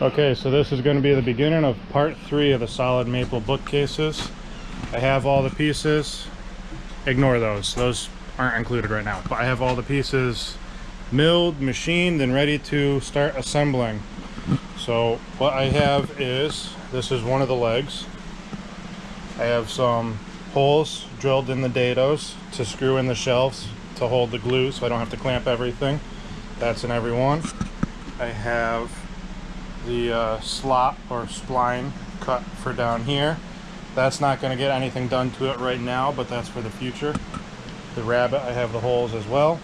Okay, so this is going to be the beginning of part 3 of the solid maple bookcases. I have all the pieces. Ignore those aren't included right now, but I have all the pieces milled, machined, and ready to start assembling. So what I have is, this is one of the legs. I have some holes drilled in the dados to screw in the shelves to hold the glue so I don't have to clamp everything. That's in every one. I have the slot or spline cut for down here. That's not going to get anything done to it right now, but that's for the future. The rabbet, I have the holes as well.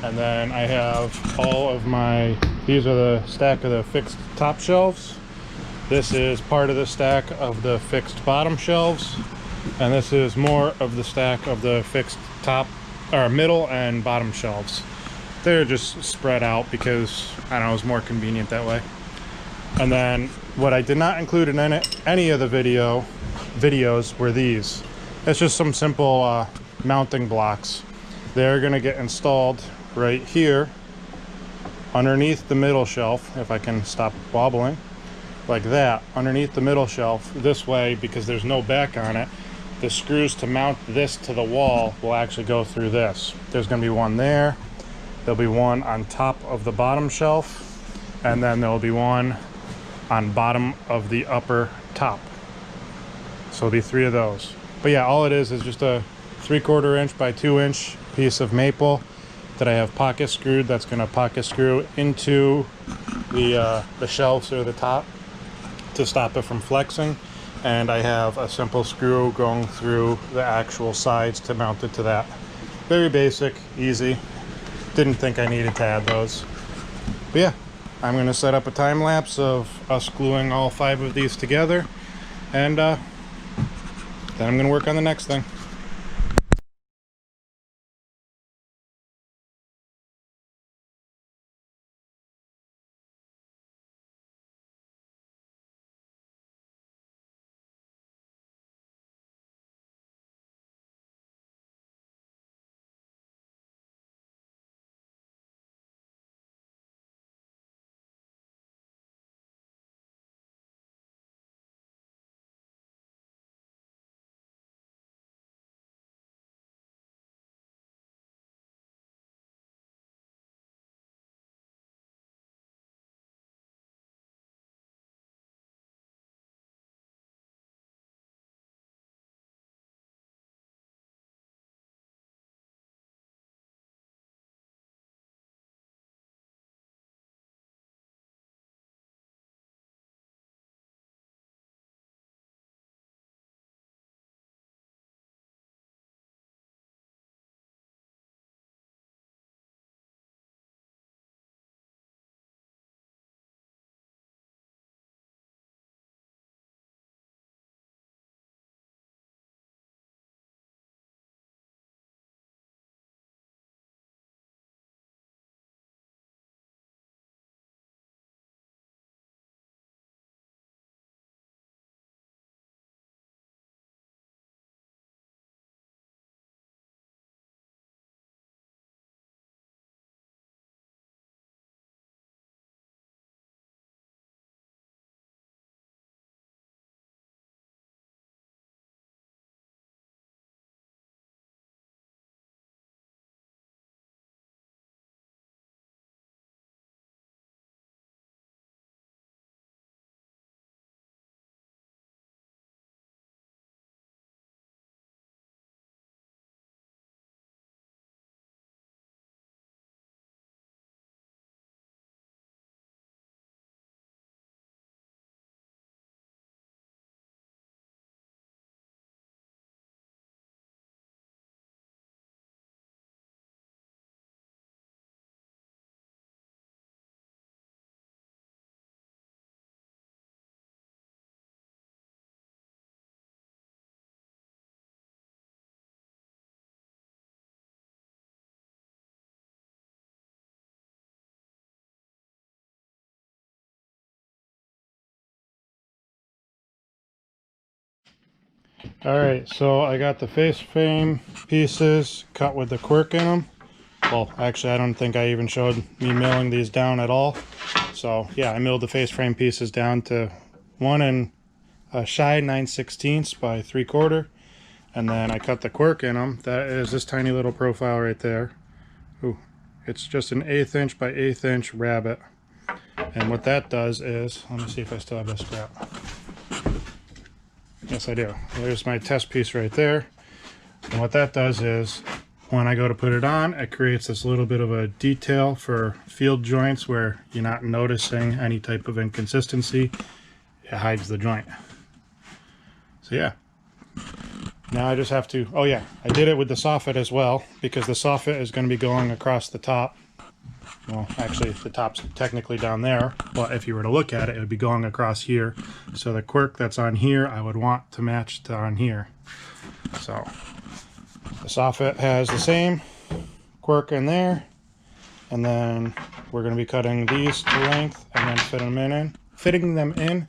And then I have all of my, these are the stack of the fixed top shelves. This is part of the stack of the fixed bottom shelves. And this is more of the stack of the fixed top, or middle and bottom shelves. They're just spread out because, I don't know, it's more convenient that way. And then what I did not include in any of the videos were these. It's just some simple mounting blocks. They're gonna get installed right here underneath the middle shelf, if I can stop wobbling, like that, underneath the middle shelf. This way, because there's no back on it, the screws to mount this to the wall will actually go through this. There's gonna be one there, there'll be one on top of the bottom shelf, and then there'll be one on bottom of the upper top. So it'll be 3 of those. But yeah, all it is just a 3/4 inch by 2 inch piece of maple that I have pocket screwed. That's gonna pocket screw into the shelves or the top to stop it from flexing. And I have a simple screw going through the actual sides to mount it to that. Very basic, easy. Didn't think I needed to add those. But yeah, I'm going to set up a time lapse of us gluing all 5 of these together, and then I'm going to work on the next thing. Alright, so I got the face frame pieces cut with the quirk in them. Well, actually, I don't think I even showed me milling these down at all. So yeah, I milled the face frame pieces down to 1 shy 9/16 by 3/4, and then I cut the quirk in them. That is this tiny little profile right there. Ooh, it's just an 1/8 inch by 1/8 inch rabbet. And what that does is, let me see if I still have this scrap. Yes, I do. There's my test piece right there. And what that does is, when I go to put it on, it creates this little bit of a detail for field joints where you're not noticing any type of inconsistency. It hides the joint. So yeah. Now I just have to, oh yeah, I did it with the soffit as well, because the soffit is going to be going across the top. Well, actually, the top's technically down there, but if you were to look at it, it would be going across here. So the quirk that's on here, I would want to match to on here. So the soffit has the same quirk in there, and then we're going to be cutting these to length and then fitting them in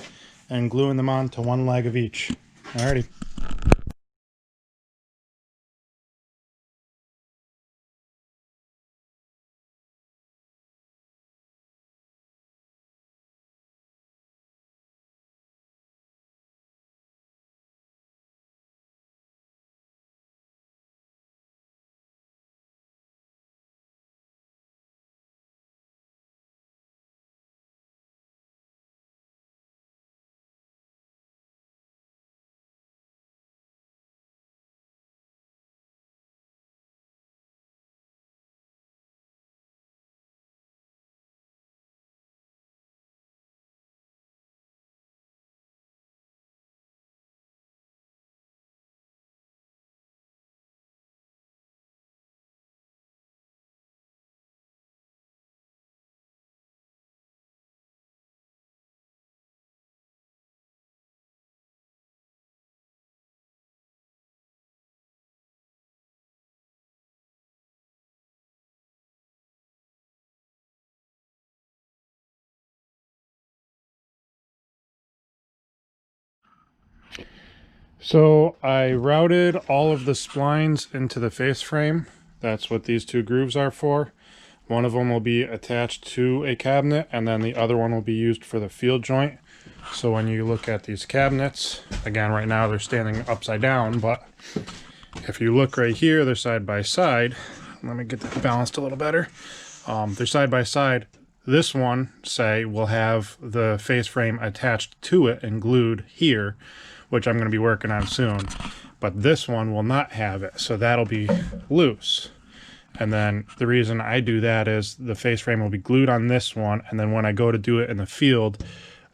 and gluing them on to one leg of each. Alrighty. So I routed all of the splines into the face frame. That's what these two grooves are for. One of them will be attached to a cabinet, and then the other one will be used for the field joint. So when you look at these cabinets, again, right now they're standing upside down, but if you look right here, they're side by side. Let me get that balanced a little better. They're side by side. This one, say, will have the face frame attached to it and glued here, which I'm going to be working on soon. But this one will not have it, so that'll be loose. And then the reason I do that is the face frame will be glued on this one, and then when I go to do it in the field,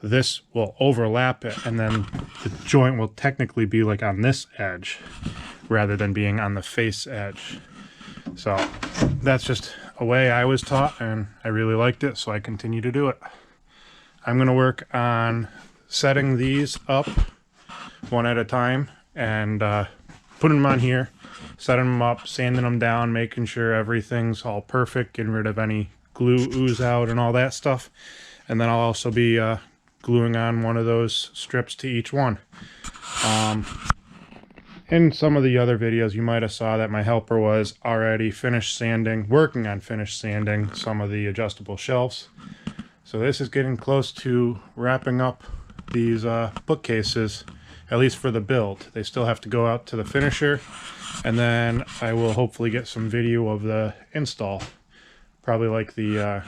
this will overlap it, and then the joint will technically be like on this edge rather than being on the face edge. So that's just a way I was taught, and I really liked it, so I continue to do it. I'm going to work on setting these up one at a time and putting them on here, setting them up, sanding them down, making sure everything's all perfect, getting rid of any glue ooze out and all that stuff. And then I'll also be gluing on one of those strips to each one. In some of the other videos you might have saw that my helper was already working on finished sanding some of the adjustable shelves. So this is getting close to wrapping up these bookcases, at least for the build. They still have to go out to the finisher, and then I will hopefully get some video of the install. Probably like the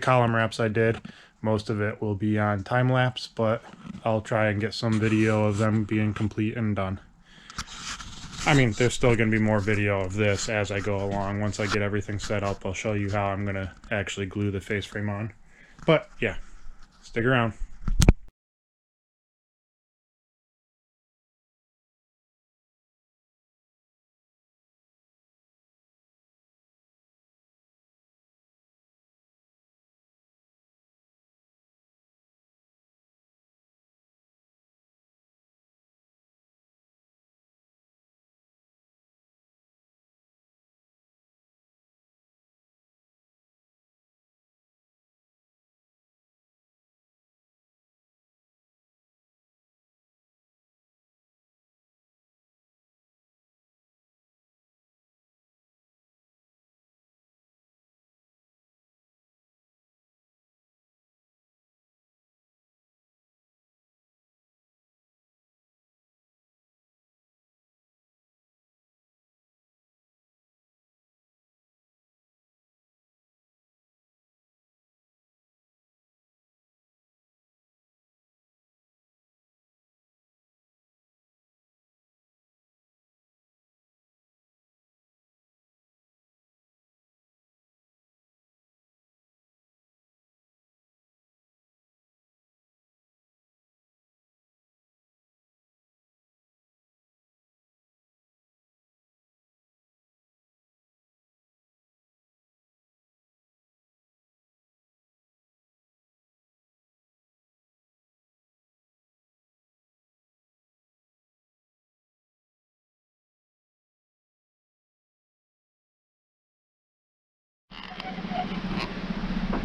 column wraps I did. Most of it will be on time lapse, but I'll try and get some video of them being complete and done. I mean, there's still going to be more video of this as I go along. Once I get everything set up, I'll show you how I'm going to actually glue the face frame on. But yeah, stick around.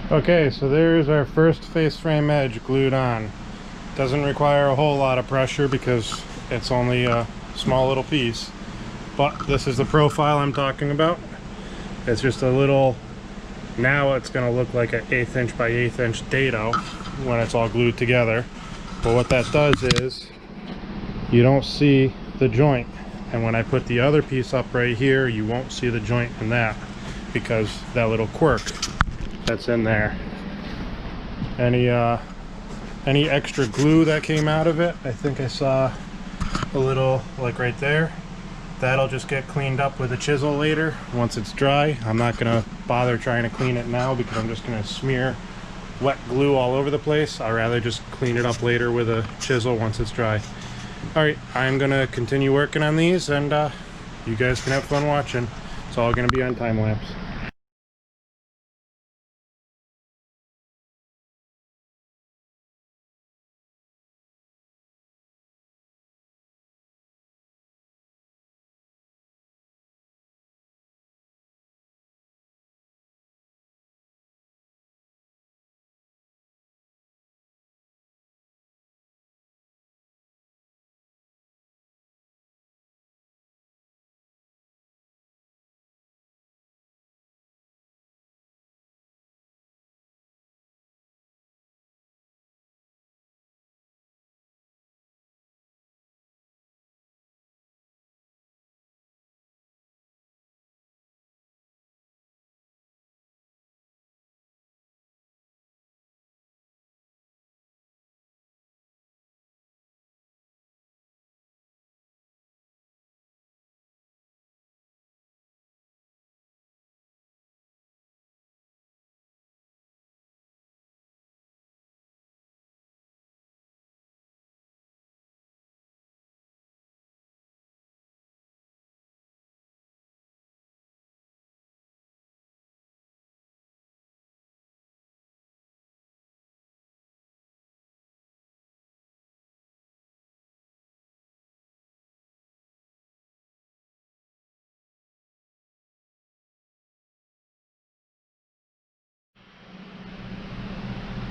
Okay, so there's our first face frame edge glued on. Doesn't require a whole lot of pressure because it's only a small little piece, but this is the profile I'm talking about. It's just a little, now it's going to look like an 1/8 inch by 1/8 inch dado when it's all glued together. But what that does is you don't see the joint, and when I put the other piece up right here, you won't see the joint in that because that little quirk that's in there. Any extra glue that came out of it, I think I saw a little, like right there, that'll just get cleaned up with a chisel later once it's dry. I'm not gonna bother trying to clean it now because I'm just gonna smear wet glue all over the place. I'd rather just clean it up later with a chisel once it's dry. All right, I'm gonna continue working on these, and you guys can have fun watching. It's all gonna be on time lapse.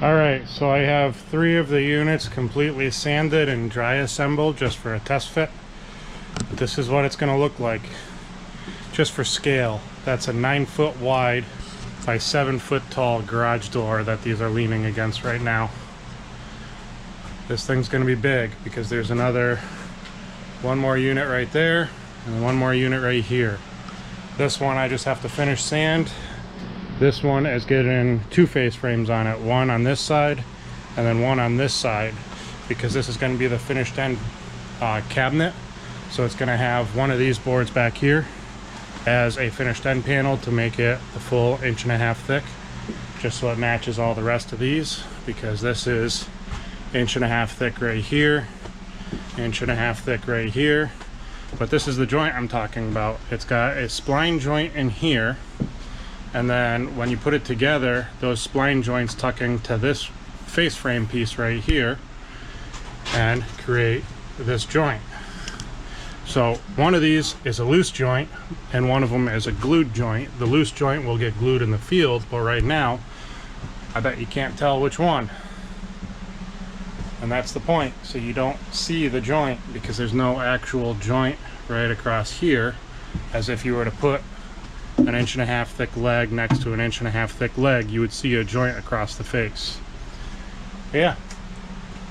Alright, so I have 3 of the units completely sanded and dry assembled just for a test fit. But this is what it's going to look like. Just for scale, that's a 9-foot wide by 7-foot tall garage door that these are leaning against right now. This thing's going to be big because there's one more unit right there and one more unit right here. This one I just have to finish sand. This one is getting 2 face frames on it, one on this side and then one on this side, because this is going to be the finished end cabinet. So it's going to have one of these boards back here as a finished end panel to make it the full 1.5 inch thick, just so it matches all the rest of these, because this is 1.5 inch thick right here, 1.5 inch thick right here. But this is the joint I'm talking about. It's got a spline joint in here, and then when you put it together, those spline joints tuck into this face frame piece right here and create this joint. So one of these is a loose joint and one of them is a glued joint. The loose joint will get glued in the field, but right now I bet you can't tell which one. And that's the point. So you don't see the joint because there's no actual joint right across here, as if you were to put an 1.5 inch thick leg next to an 1.5 inch thick leg, you would see a joint across the face. Yeah,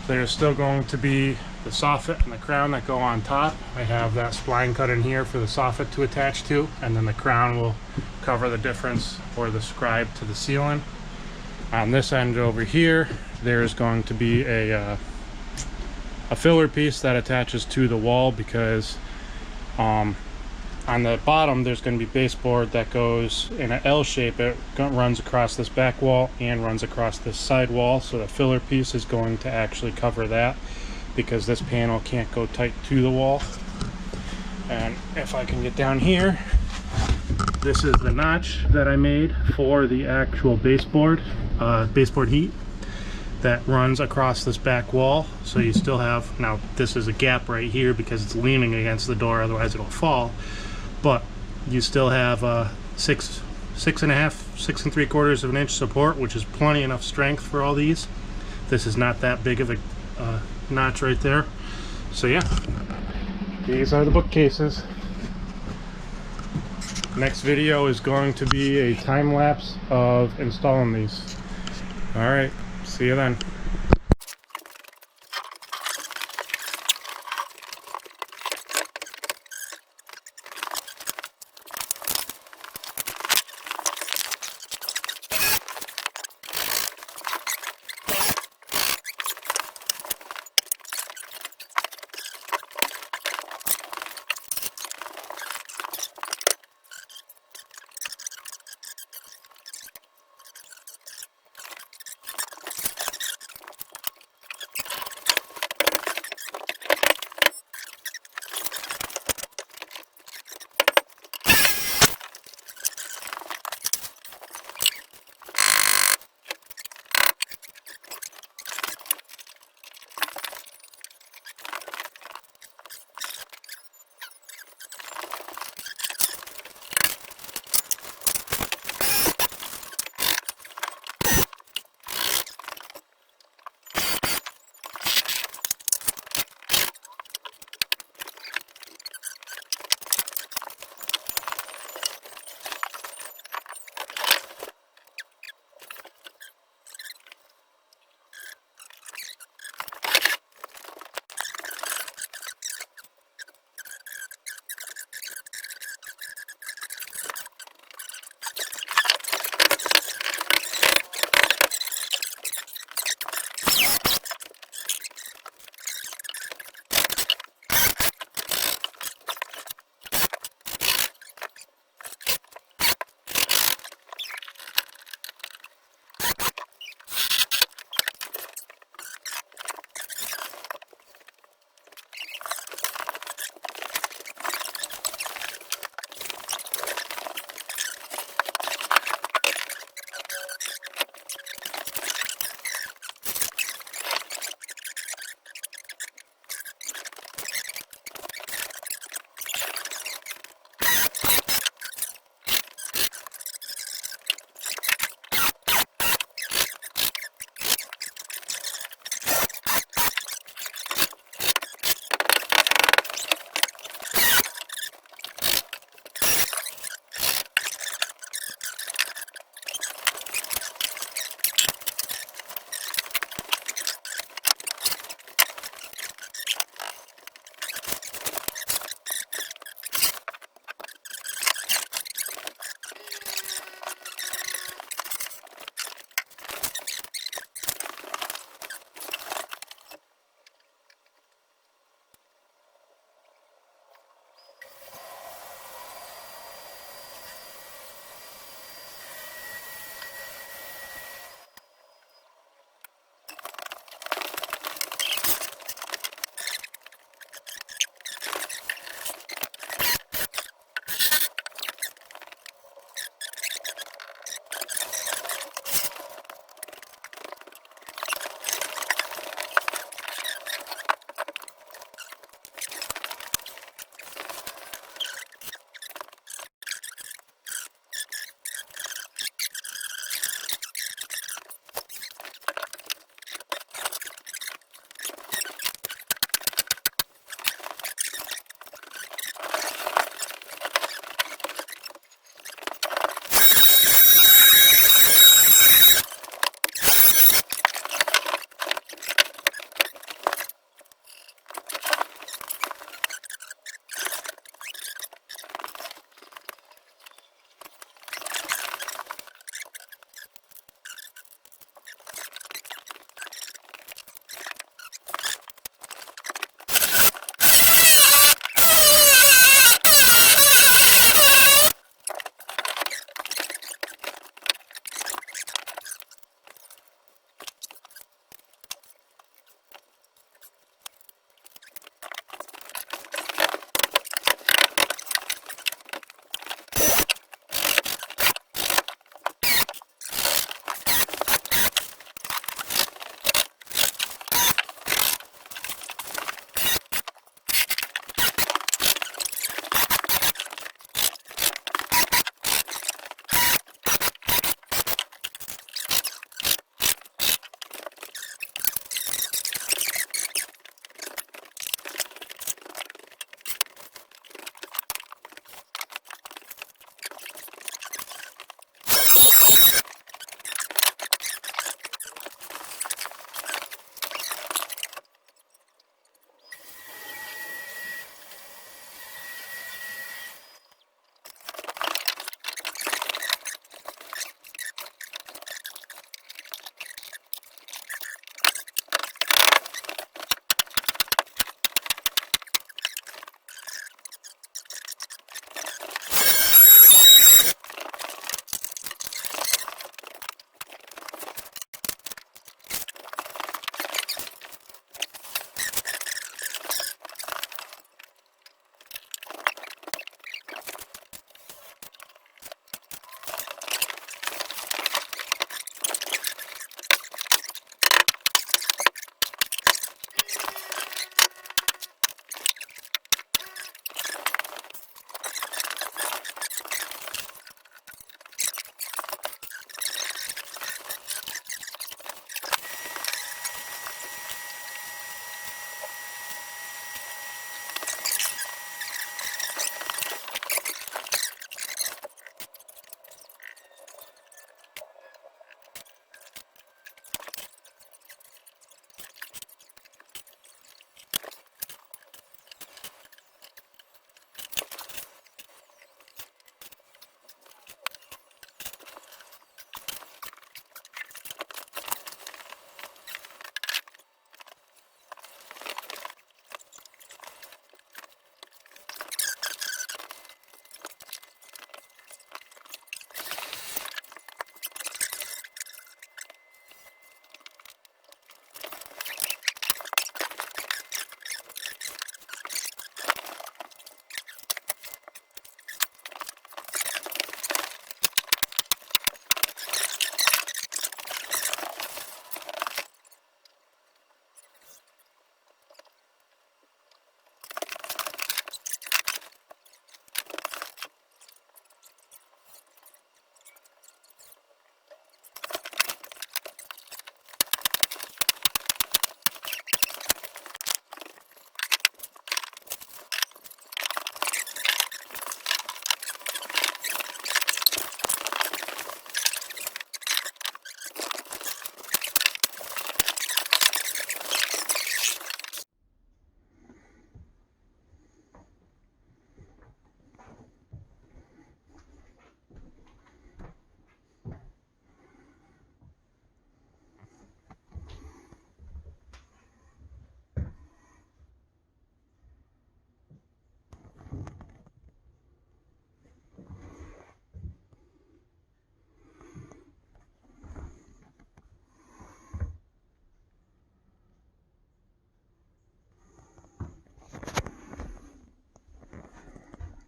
there's still going to be the soffit and the crown that go on top. I have that spline cut in here for the soffit to attach to, and then the crown will cover the difference or the scribe to the ceiling. On this end over here, there's going to be a filler piece that attaches to the wall, because on the bottom there's going to be baseboard that goes in an L shape. It runs across this back wall and runs across this side wall, so the filler piece is going to actually cover that, because this panel can't go tight to the wall. And if I can get down here, this is the notch that I made for the actual baseboard heat that runs across this back wall. So you still have, now this is a gap right here because it's leaning against the door, otherwise it'll fall, but you still have 6 6.5, 6 3/4 of an inch support, which is plenty enough strength for all these. This is not that big of a notch right there. So yeah, these are the bookcases. Next video is going to be a time lapse of installing these. All right, see you then.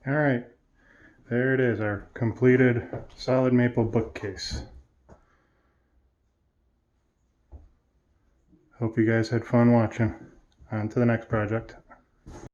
All right, there it is, our completed solid maple bookcase. Hope you guys had fun watching. On to the next project.